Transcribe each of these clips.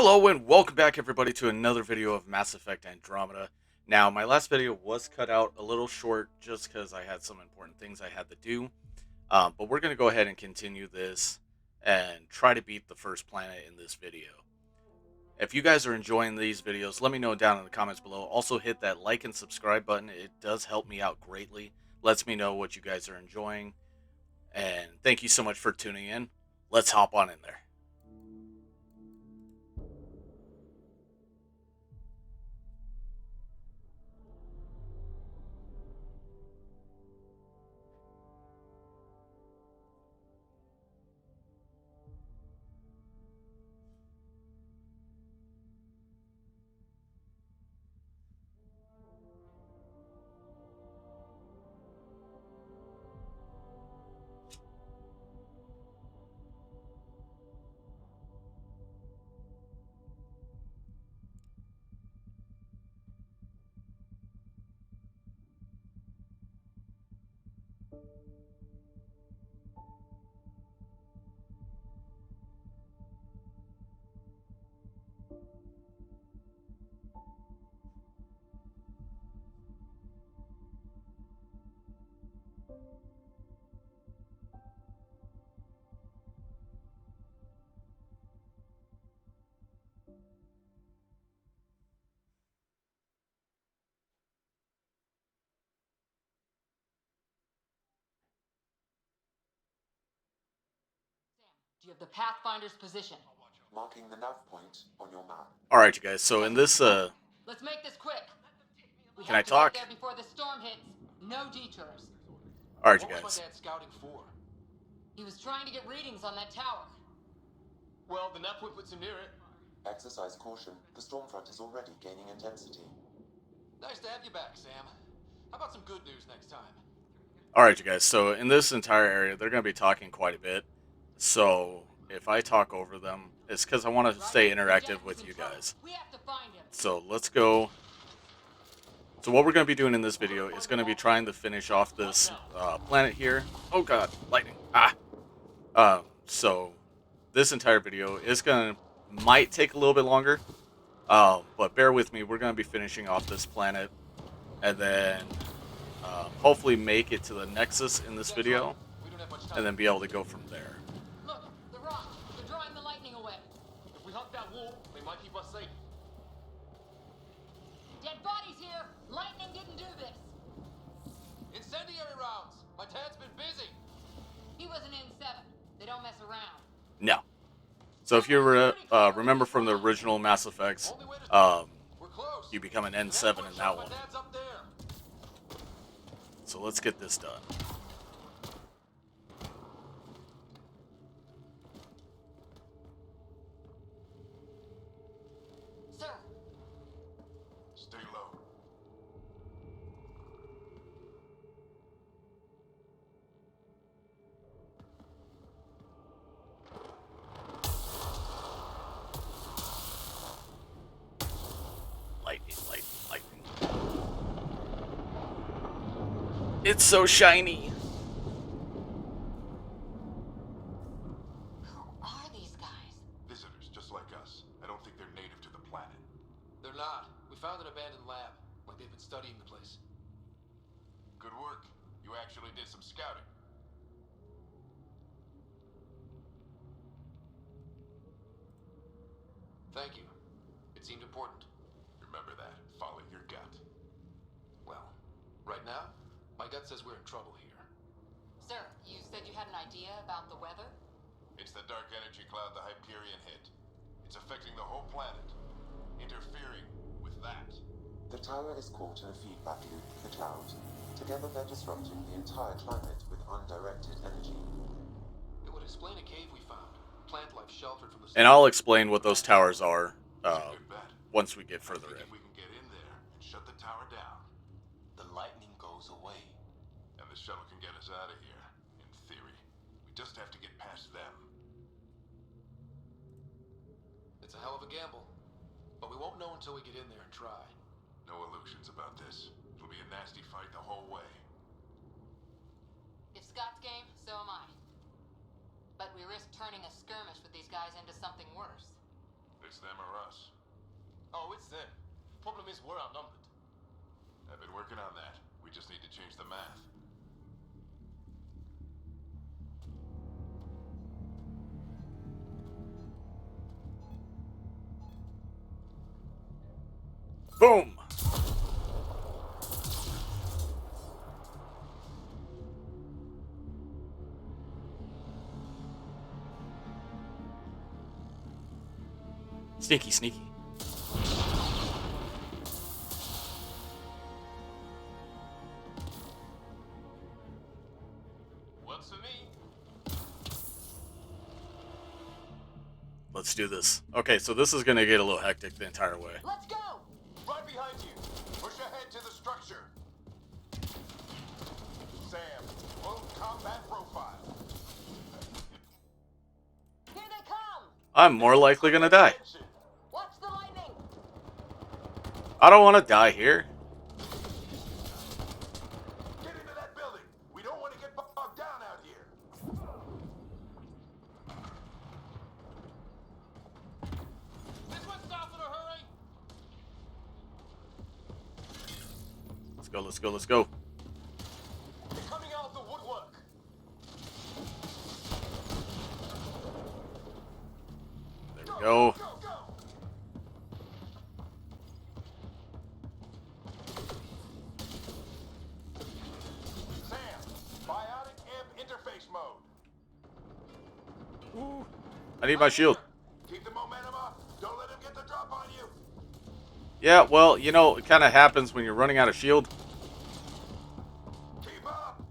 Hello and welcome back everybody to another video of Mass Effect Andromeda. Now, my last video was cut out a little short just because I had some important things I had to do. But we're going to go ahead and continue this and try to beat the first planet in this video. If you guys are enjoying these videos, let me know down in the comments below. Also hit that like and subscribe button. It does help me out greatly. Lets me know what you guys are enjoying. And thank you so much for tuning in. Let's hop on in there. Do you have the Pathfinder's position? Marking the nav point on your map. Alright, you guys, so in this, Let's make this quick. We Can I have to get talk? there before the storm hits. No detours. Alright, you What was guys. my dad scouting for? He was trying to get readings on that tower. Well, the nav point puts him near it. Exercise caution. The storm front is already gaining intensity. Nice to have you back, Sam. How about some good news next time? Alright, you guys, so in this entire area, they're going to be talking quite a bit. So, if I talk over them, it's because I want to stay interactive with you guys. We have to find him. So, let's go. So, what we're going to be doing in this video is going to be trying to finish off this planet here. Oh god, lightning. So, this entire video is might take a little bit longer. But bear with me, we're going to be finishing off this planet. And then hopefully make it to the Nexus in this video, and then be able to go from there. Look, the rocks. They're drawing the lightning away. If we hunt that wall, they might keep us safe. Dead bodies here. Lightning didn't do this. Incendiary rounds! My dad's been busy! He was an N7. They don't mess around. No. So if you remember from the original Mass Effects, We're close. you become an N7 in that My one. dad's up there. So let's get this done. Sir, Stay low. Lightning, lightning, lightning. It's so shiny. who are these guys? Visitors, just like us. I don't think they're native to the planet. They're not. We found an abandoned lab. Like they've been studying the place. Good work. You actually did some scouting. Thank you. It seemed important. Remember that. Follow your gut. Well, right now, my gut says we're in trouble here. Sir, you said you had an idea about the weather? It's the dark energy cloud the Hyperion hit. It's affecting the whole planet. Interfering with that. The tower is caught in a feedback loop with the cloud. Together they're disrupting the entire climate with undirected energy. It would explain a cave we found. Plant life sheltered from the And I'll explain what those towers are It's a good bet. once we get I further think in. if we can get in there and shut the tower down, The lightning goes away. and the shuttle can get us out of here, in theory. We just have to get past them. It's a hell of a gamble. But we won't know until we get in there and try. No illusions about this. It'll be a nasty fight the whole way. If Scott's game, so am I. But we risk turning a skirmish with these guys into something worse. It's them or us. Oh, it's them. Problem is, we're outnumbered. I've been working on that. We just need to change the math. Boom! Sneaky, sneaky. Works for me. Let's do this. Okay, so this is gonna get a little hectic the entire way. Let's go! Right behind you. Push ahead to the structure. Sam, full combat profile. Here they come! I'm more likely gonna die. Attention. Watch the lightning! I don't want to die here. Get into that building. We don't want to get bogged down out here. This one stops in a hurry. Let's go, let's go, let's go. They're coming out of the woodwork. There we go. Go, go. Sam, biotic amp interface mode. I need my shield. Keep the momentum up. Don't let him get the drop on you. Yeah, well, you know, it kind of happens when you're running out of shield. Keep up.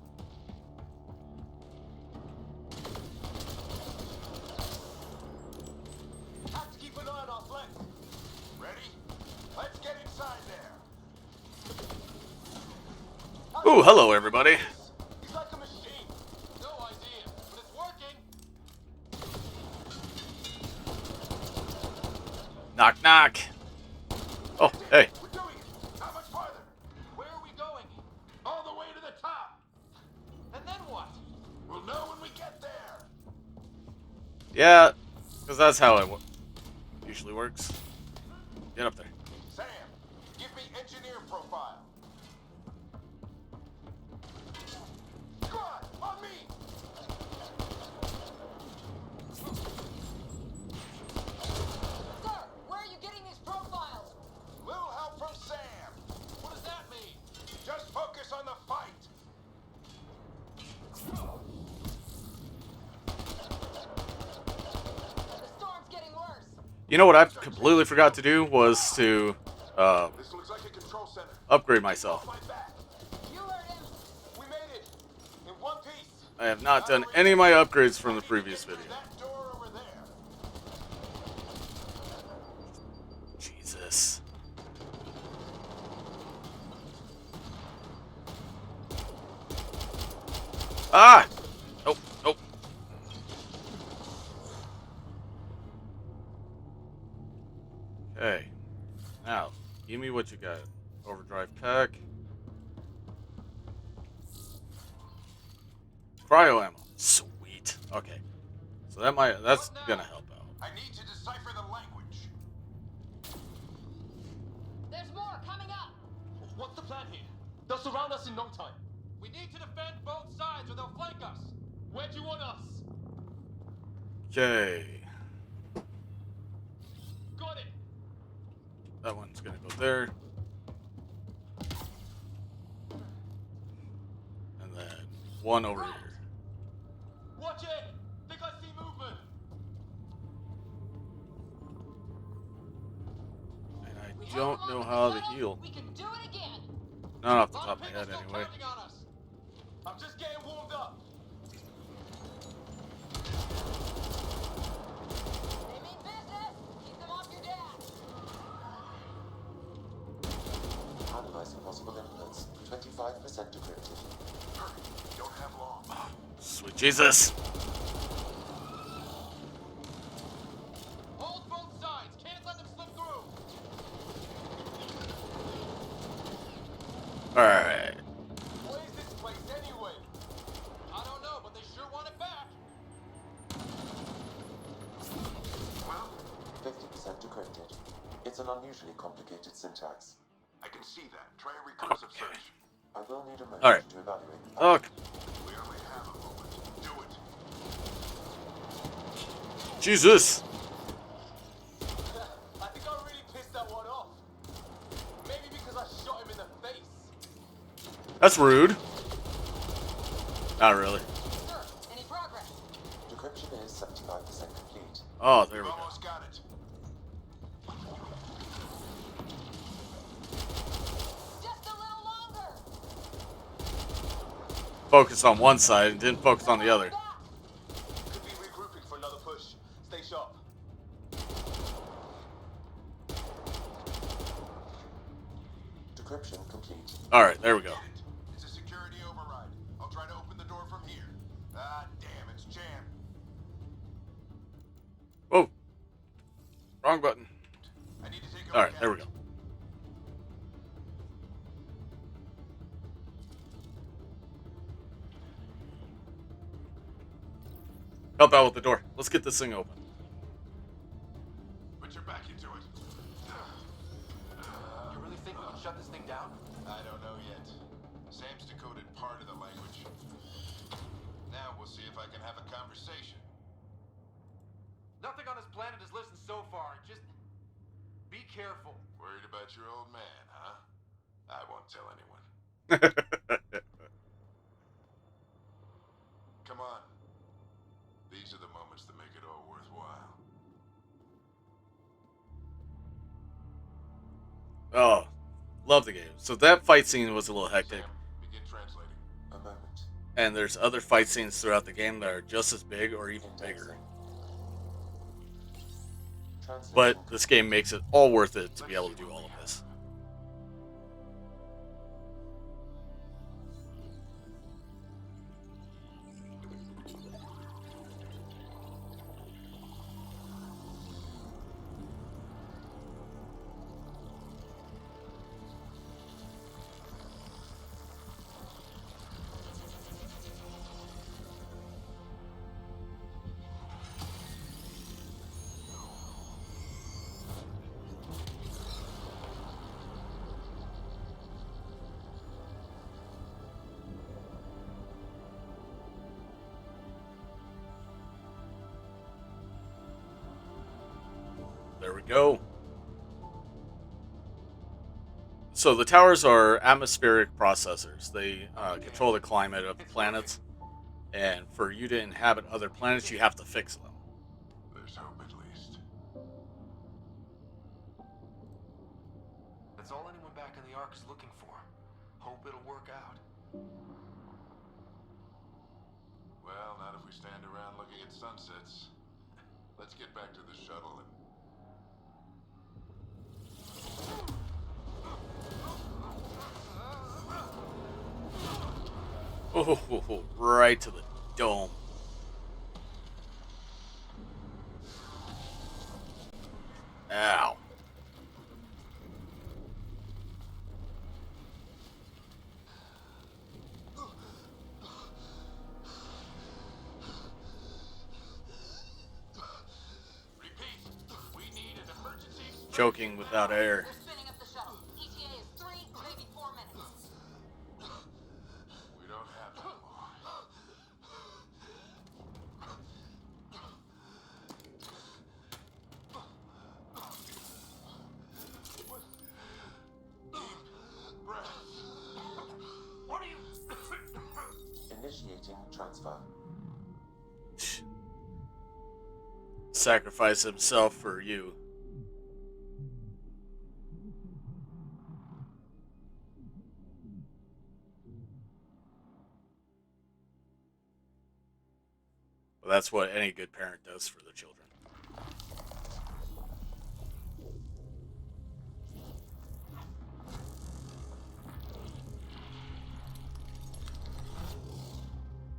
Have to keep an eye on our flank. Ready? Let's get inside there. Ooh, hello, everybody. He's like a machine. No idea, but it's working. Knock, knock. Oh, hey. We're doing it. How much farther? Where are we going? All the way to the top. And then what? We'll know when we get there. Yeah, because that's how it usually works. Get up there. Sam, give me engineer profile. Squad, on me. Sir, where are you getting these profiles? Little help from Sam. What does that mean? Just focus on the fight. The storm's getting worse. You know what I completely forgot to do was to This looks like a control center. upgrade myself. Fight back. You heard him. We made it. In one piece. I have not done any of my upgrades from the previous video. That door over there. Jesus. Ah! Nope, nope. Okay. Now, give me what you got. Overdrive pack. Cryo ammo. Sweet. Okay. So that's gonna help out. I need to decipher the language. There's more coming up. What's the plan here? They'll surround us in no time. We need to defend both sides or they'll flank us. Where do you want us? Okay. Got it. That one's gonna go there. And then one over here. Watch it. Think I see movement. And We I have don't them know on how to shuttle. heal. We can do it again. Not off the Lot top of of my head people still anyway. counting on us. I'm just getting warmed up. They mean business. Keep them off your dad. Analyzing possible inputs. 25% decrypted. Hurry. We don't have long. Sweet Jesus. Hold both sides. Can't let them slip through. Alright. What is this place anyway? I don't know, but they sure want it back. Well, 50% 100% decrypted. It's an unusually complicated syntax. I can see that. Try a recursive search. I will need a moment All right. to evaluate the Okay. We only have a moment. Do it. Jesus. I think I really pissed that one off. Maybe because I shot him in the face. That's rude. Not really. Sir, any progress? Decryption is 75% complete. Oh, there we We've go. almost got it. Just a little longer. Focus on one side and didn't focus on the other. Could be regrouping for another push. Stay sharp. Decryption complete. All right, there we go. It's a security override. I'll try to open the door from here. Ah, damn, it's jammed. Whoa. Wrong button. I need to take a All look right, at there we it. go. Help out with the door. Let's get this thing open. Put your back into it. You really think we can shut this thing down? I don't know yet. Sam's decoded part of the language. Now we'll see if I can have a conversation. Nothing on this planet has listened so far. Just be careful. Worried about your old man, huh? I won't tell anyone. Come on. These are the moments that make it all worthwhile. Oh, love the game. So that fight scene was a little hectic. Sam, begin translating. A moment. And there's other fight scenes throughout the game that are just as big or even bigger. Translation But this game makes it all worth it to be able to do all of this. There we go. So the towers are atmospheric processors. They control the climate of the planets. And for you to inhabit other planets, you have to fix them. There's hope at least. That's all anyone back in the Ark is looking for. Hope it'll work out. Well, not if we stand around looking at sunsets. Let's get back to the shuttle and... Oh, right to the dome. Ow. Repeat! We need an emergency... Choking without air. They're spinning up the shuttle. ETA is 3, maybe 4 minutes. We don't have that long. Deep breath. What are you... initiating transfer. Sacrifice himself for you. Well, that's what any good parent does for their children.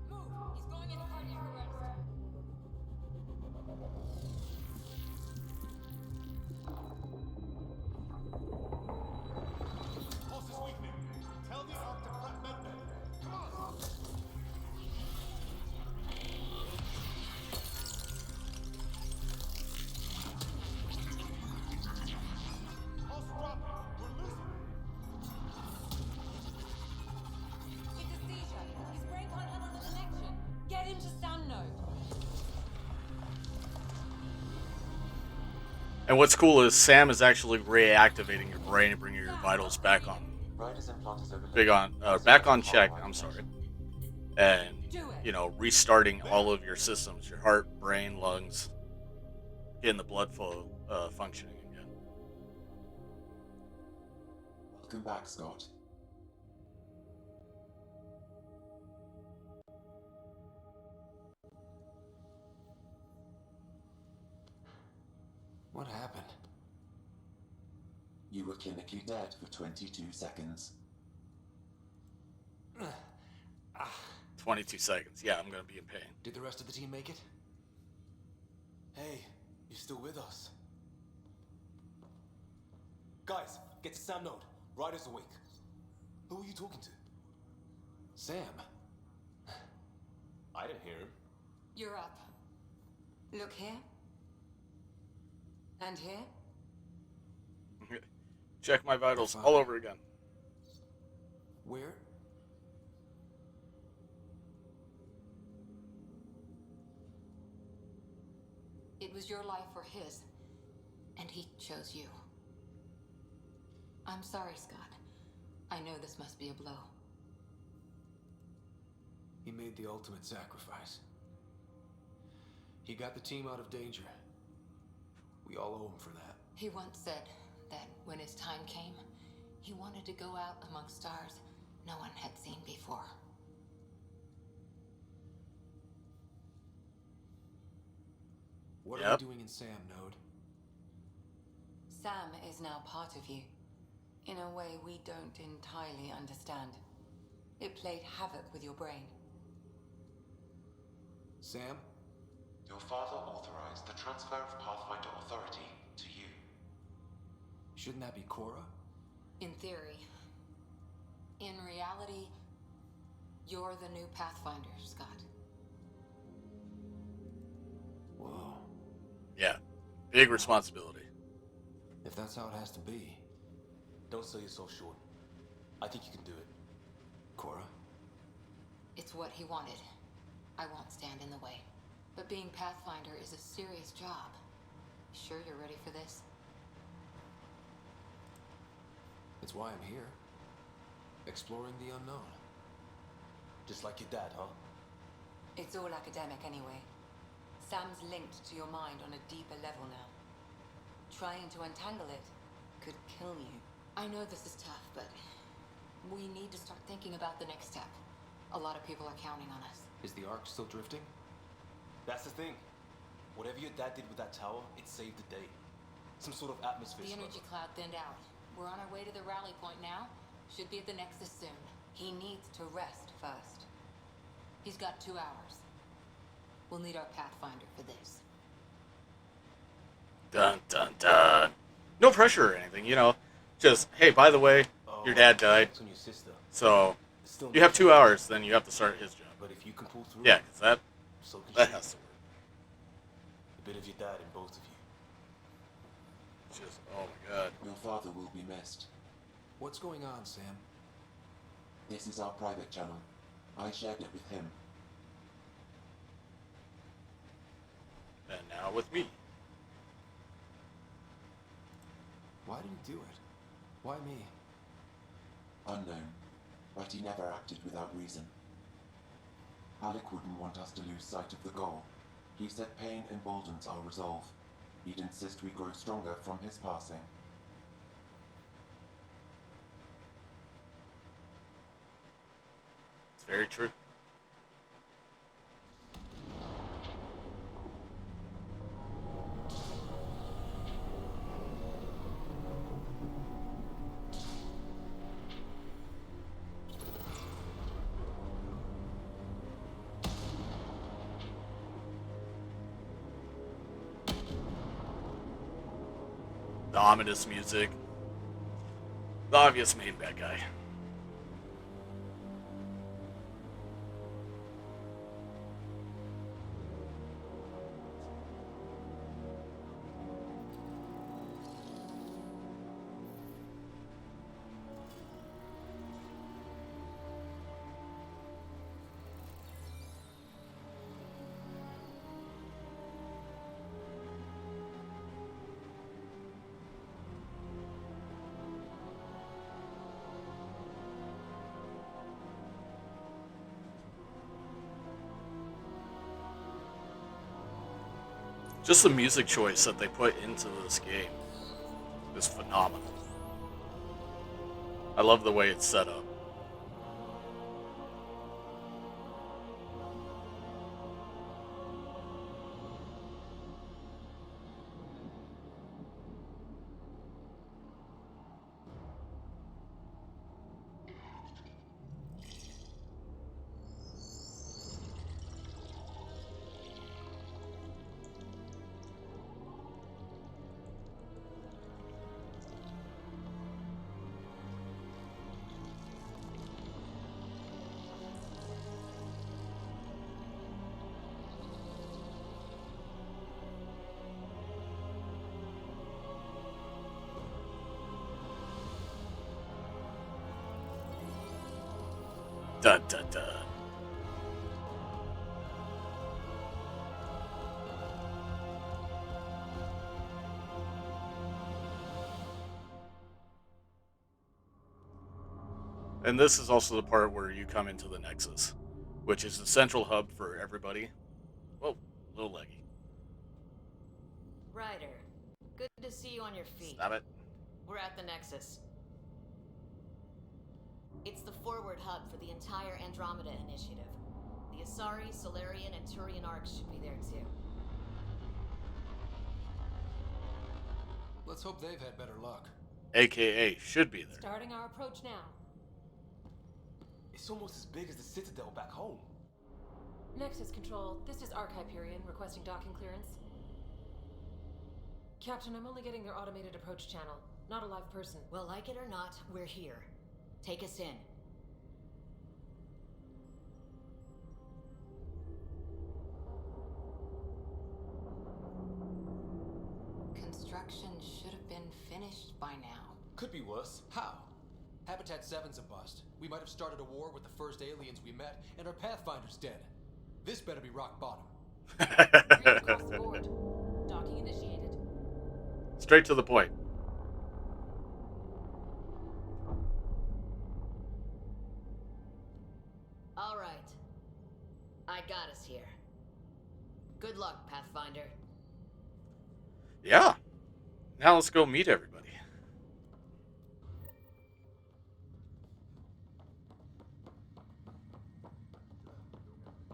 Move. He's going into cardiac arrest. Pulse is weakening. Tell the Ark to prep medbay. Come on! And what's cool is Sam is actually reactivating your brain and bringing your vitals back on, Ryder's implant is overloaded. big on, back on check. I'm sorry, and restarting all of your systems, your heart, brain, lungs, getting the blood flow functioning again. Welcome back, Scott. What happened? You were clinically dead for 22 seconds. 22 seconds. Yeah, I'm gonna be in pain. Did the rest of the team make it? Hey, you still with us? Guys, get to Sam Node. Ryder's awake. Who are you talking to? Sam. I didn't hear him. You're up. Look here. And here. Check my vitals Fine. all over again. Where? It was your life or his, and he chose you. I'm sorry, Scott. I know this must be a blow. He made the ultimate sacrifice. He got the team out of danger. We all owe him for that. He once said that when his time came, he wanted to go out among stars no one had seen before. What are Yep. we doing in Sam Node? Sam is now part of you, in a way we don't entirely understand. It played havoc with your brain. Sam? Your father authorized the transfer of Pathfinder authority to you. Shouldn't that be Cora? In theory. In reality, you're the new Pathfinder, Scott. Whoa. Yeah, big responsibility. If that's how it has to be. Don't sell yourself short. I think you can do it. Cora? It's what he wanted. I won't stand in the way. But being Pathfinder is a serious job. Sure you're ready for this? It's why I'm here. Exploring the unknown. Just like your dad, huh? It's all academic anyway. Sam's linked to your mind on a deeper level now. Trying to untangle it could kill you. I know this is tough, but we need to start thinking about the next step. A lot of people are counting on us. Is the Ark still drifting? That's the thing. Whatever your dad did with that tower, it saved the day. Some sort of atmosphere The slur. energy cloud thinned out. We're on our way to the rally point now. Should be at the Nexus soon. He needs to rest first. He's got 2 hours. We'll need our Pathfinder for this. Dun dun dun. No pressure or anything, Just, hey, by the way, your dad died, It's on your sister. so It's still you have 2 hours, then you have to start his job. But if you can pull through, Yeah, because so can that she. has to work. A bit of your dad in both of you. Just, oh my god. Your father will be missed. What's going on, Sam? This is our private channel. I shared it with him. And now with me. Why do you do it? Why me? Unknown, but he never acted without reason. Alec wouldn't want us to lose sight of the goal. He said pain emboldens our resolve. He'd insist we grow stronger from his passing. It's very true. The ominous music. The obvious main bad guy. Just the music choice that they put into this game is phenomenal. I love the way it's set up. Dun dun dun. And this is also the part where you come into the Nexus, which is the central hub for everybody. Whoa, little leggy. Ryder, good to see you on your feet. Stop it. We're at the Nexus. It's the forward hub for the entire Andromeda initiative. The Asari, Solarian, and Turian arcs should be there too. Let's hope they've had better luck. AKA should be there. Starting our approach now. It's almost as big as the Citadel back home. Nexus Control, this is Arc Hyperion requesting docking clearance. Captain, I'm only getting their automated approach channel, not a live person. Well, like it or not, we're here. Take us in. Construction should have been finished by now. Could be worse. How? Habitat 7's a bust. We might have started a war with the first aliens we met, and our Pathfinder's dead. This better be rock bottom. Green across the board. Docking initiated. Straight to the point. All right. I got us here. Good luck, Pathfinder. Yeah. Now let's go meet everybody.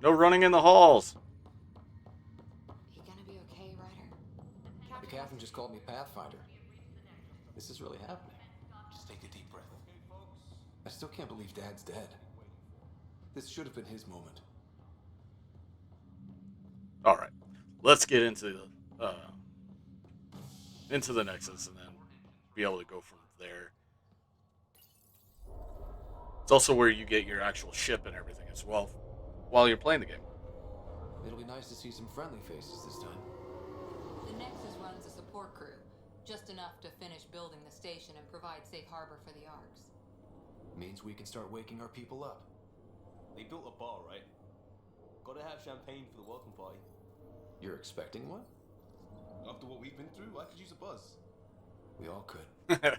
No running in the halls. You gonna be okay, Ryder? The captain just called me Pathfinder. This is really happening. Just take a deep breath. I still can't believe Dad's dead. This should have been his moment. All right, let's get into the Nexus and then be able to go from there. It's also where you get your actual ship and everything as well while you're playing the game. It'll be nice to see some friendly faces this time. The Nexus runs a support crew, just enough to finish building the station and provide safe harbor for the arcs. Means we can start waking our people up. They built a bar, right? Gotta have champagne for the welcome party. You're expecting one? After what we've been through, I could use a buzz. We all could. Yeah,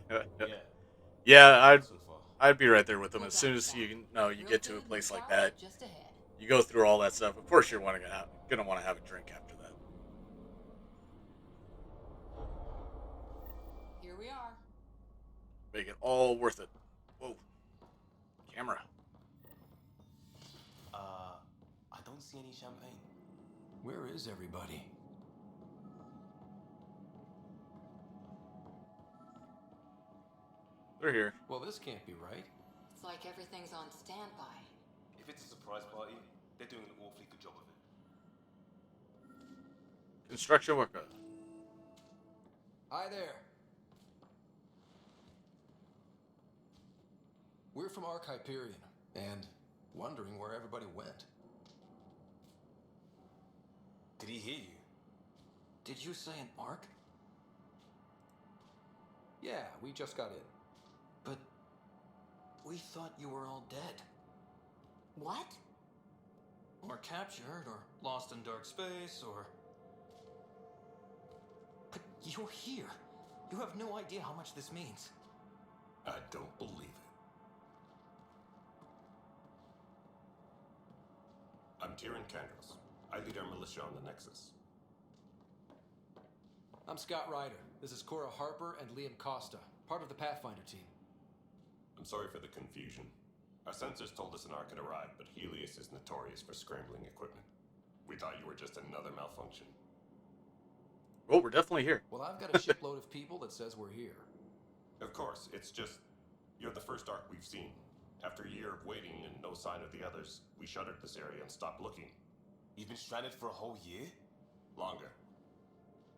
Yeah, so far. I'd be right there with them as soon as you get to a place like that. Just ahead. You go through all that stuff. Of course, you're gonna want to have a drink after that. Here we are. Make it all worth it. Whoa, camera. I don't see any champagne. Where is everybody? They're here. Well, this can't be right. It's like everything's on standby. If it's a surprise party, they're doing an awfully good job of it. Construction worker. Hi there. We're from Arc Hyperion, and wondering where everybody went. Did he hear you? Did you say an Arc? Yeah, we just got in. But we thought you were all dead. What? Or captured, or lost in dark space, or... But you're here. You have no idea how much this means. I don't believe it. I'm Tyrion Kandros. I lead our militia on the Nexus. I'm Scott Ryder. This is Cora Harper and Liam Costa, part of the Pathfinder team. I'm sorry for the confusion. Our sensors told us an Ark had arrived, but Helios is notorious for scrambling equipment. We thought you were just another malfunction. Well, we're definitely here. Well, I've got a shipload of people that says we're here. Of course, it's just... You're the first Ark we've seen. After a year of waiting and no sign of the others, we shuttered this area and stopped looking. You've been stranded for a whole year? Longer.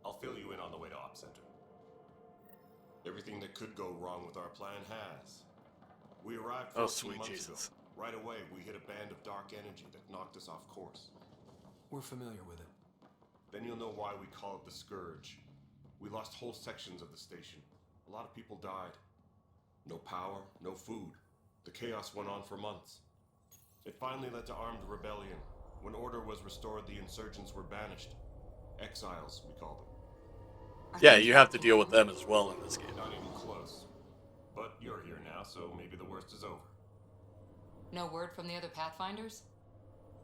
I'll fill you in on the way to Op Center. Everything that could go wrong with our plan has. We arrived 14 sweet months Jesus. ago. Right away, we hit a band of dark energy that knocked us off course. We're familiar with it. Then you'll know why we call it the Scourge. We lost whole sections of the station. A lot of people died. No power, no food. The chaos went on for months. It finally led to armed rebellion. When order was restored, the insurgents were banished. Exiles, we call them. Yeah, you have to deal with them as well in this game. Not even close. But you're here now, so maybe the worst is over. No word from the other Pathfinders?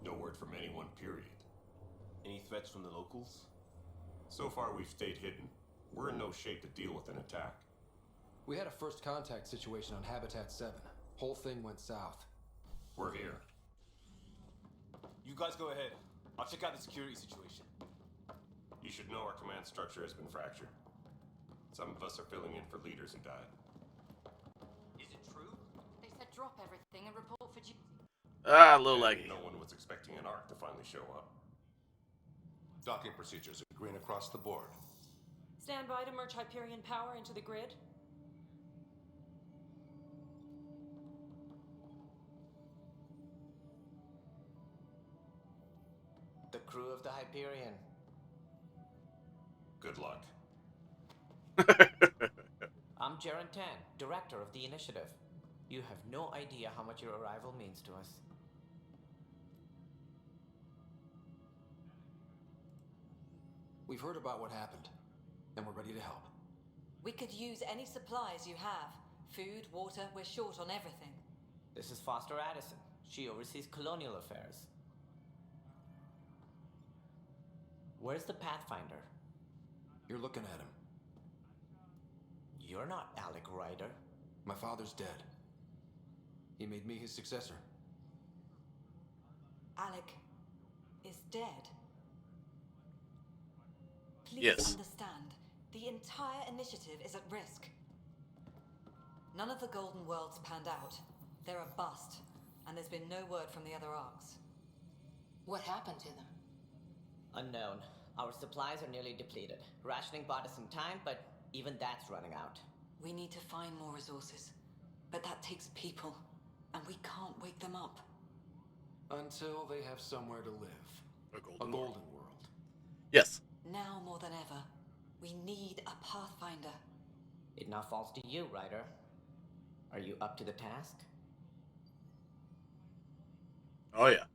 No word from anyone, period. Any threats from the locals? So far, we've stayed hidden. We're in no shape to deal with an attack. We had a first contact situation on Habitat 7. Whole thing went south. We're here. You guys go ahead. I'll check out the security situation. You should know our command structure has been fractured. Some of us are filling in for leaders who died. Is it true? They said drop everything and report for duty. Ah, a little And laggy. no one was expecting an Ark to finally show up. Docking procedures are green across the board. Stand by to merge Hyperion power into the grid. The crew of the Hyperion. Good luck. I'm Jaren Tan, director of the initiative. You have no idea how much your arrival means to us. We've heard about what happened, and we're ready to help. We could use any supplies you have. Food, water, we're short on everything. This is Foster Addison. She oversees colonial affairs. Where's the Pathfinder? You're looking at him. You're not Alec Ryder. My father's dead. He made me his successor. Alec is dead. Please Yes. understand, the entire initiative is at risk. None of the Golden Worlds panned out. They're a bust, and there's been no word from the other arcs. What happened to them? Unknown. Our supplies are nearly depleted. Rationing bought us some time, but even that's running out. We need to find more resources, but that takes people, and we can't wake them up. Until they have somewhere to live. A A golden golden world. Yes. Now more than ever, we need a Pathfinder. It now falls to you, Ryder. Are you up to the task? Oh, yeah.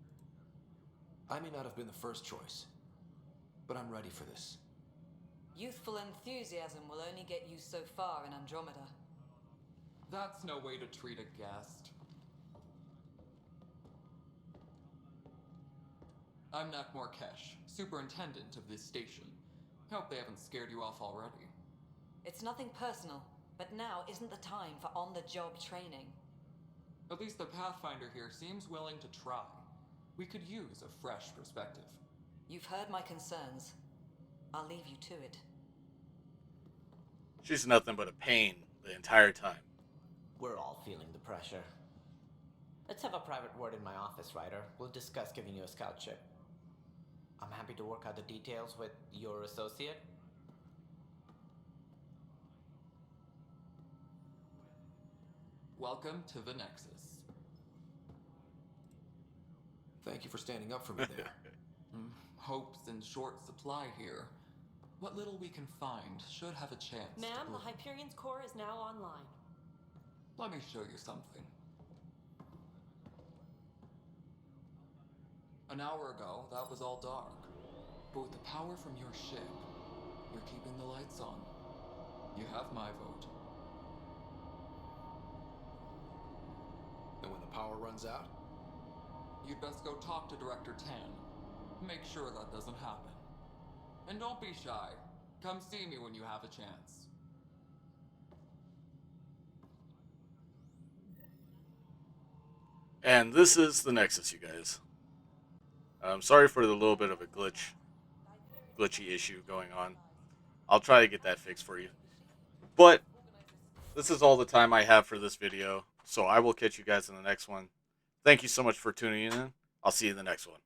I may not have been the first choice, but I'm ready for this. Youthful enthusiasm will only get you so far in Andromeda. That's no way to treat a guest. I'm Nak Morkesh, superintendent of this station. Hope they haven't scared you off already. It's nothing personal, but now isn't the time for on-the-job training. At least the Pathfinder here seems willing to try. We could use a fresh perspective. You've heard my concerns. I'll leave you to it. She's nothing but a pain the entire time. We're all feeling the pressure. Let's have a private word in my office, Ryder. We'll discuss giving you a scout ship. I'm happy to work out the details with your associate. Welcome to the Nexus. Thank you for standing up for me there. Hope's in short supply here. What little we can find should have a chance to Ma'am, the bloom. Hyperion's core is now online. Let me show you something. An hour ago, that was all dark. But with the power from your ship, you're keeping the lights on. You have my vote. And when the power runs out? You'd best go talk to Director Tan. Make sure that doesn't happen. And don't be shy. Come see me when you have a chance. And this is the Nexus, you guys. I'm sorry for the little bit of a glitchy issue going on. I'll try to get that fixed for you. But this is all the time I have for this video, so I will catch you guys in the next one. Thank you so much for tuning in. I'll see you in the next one.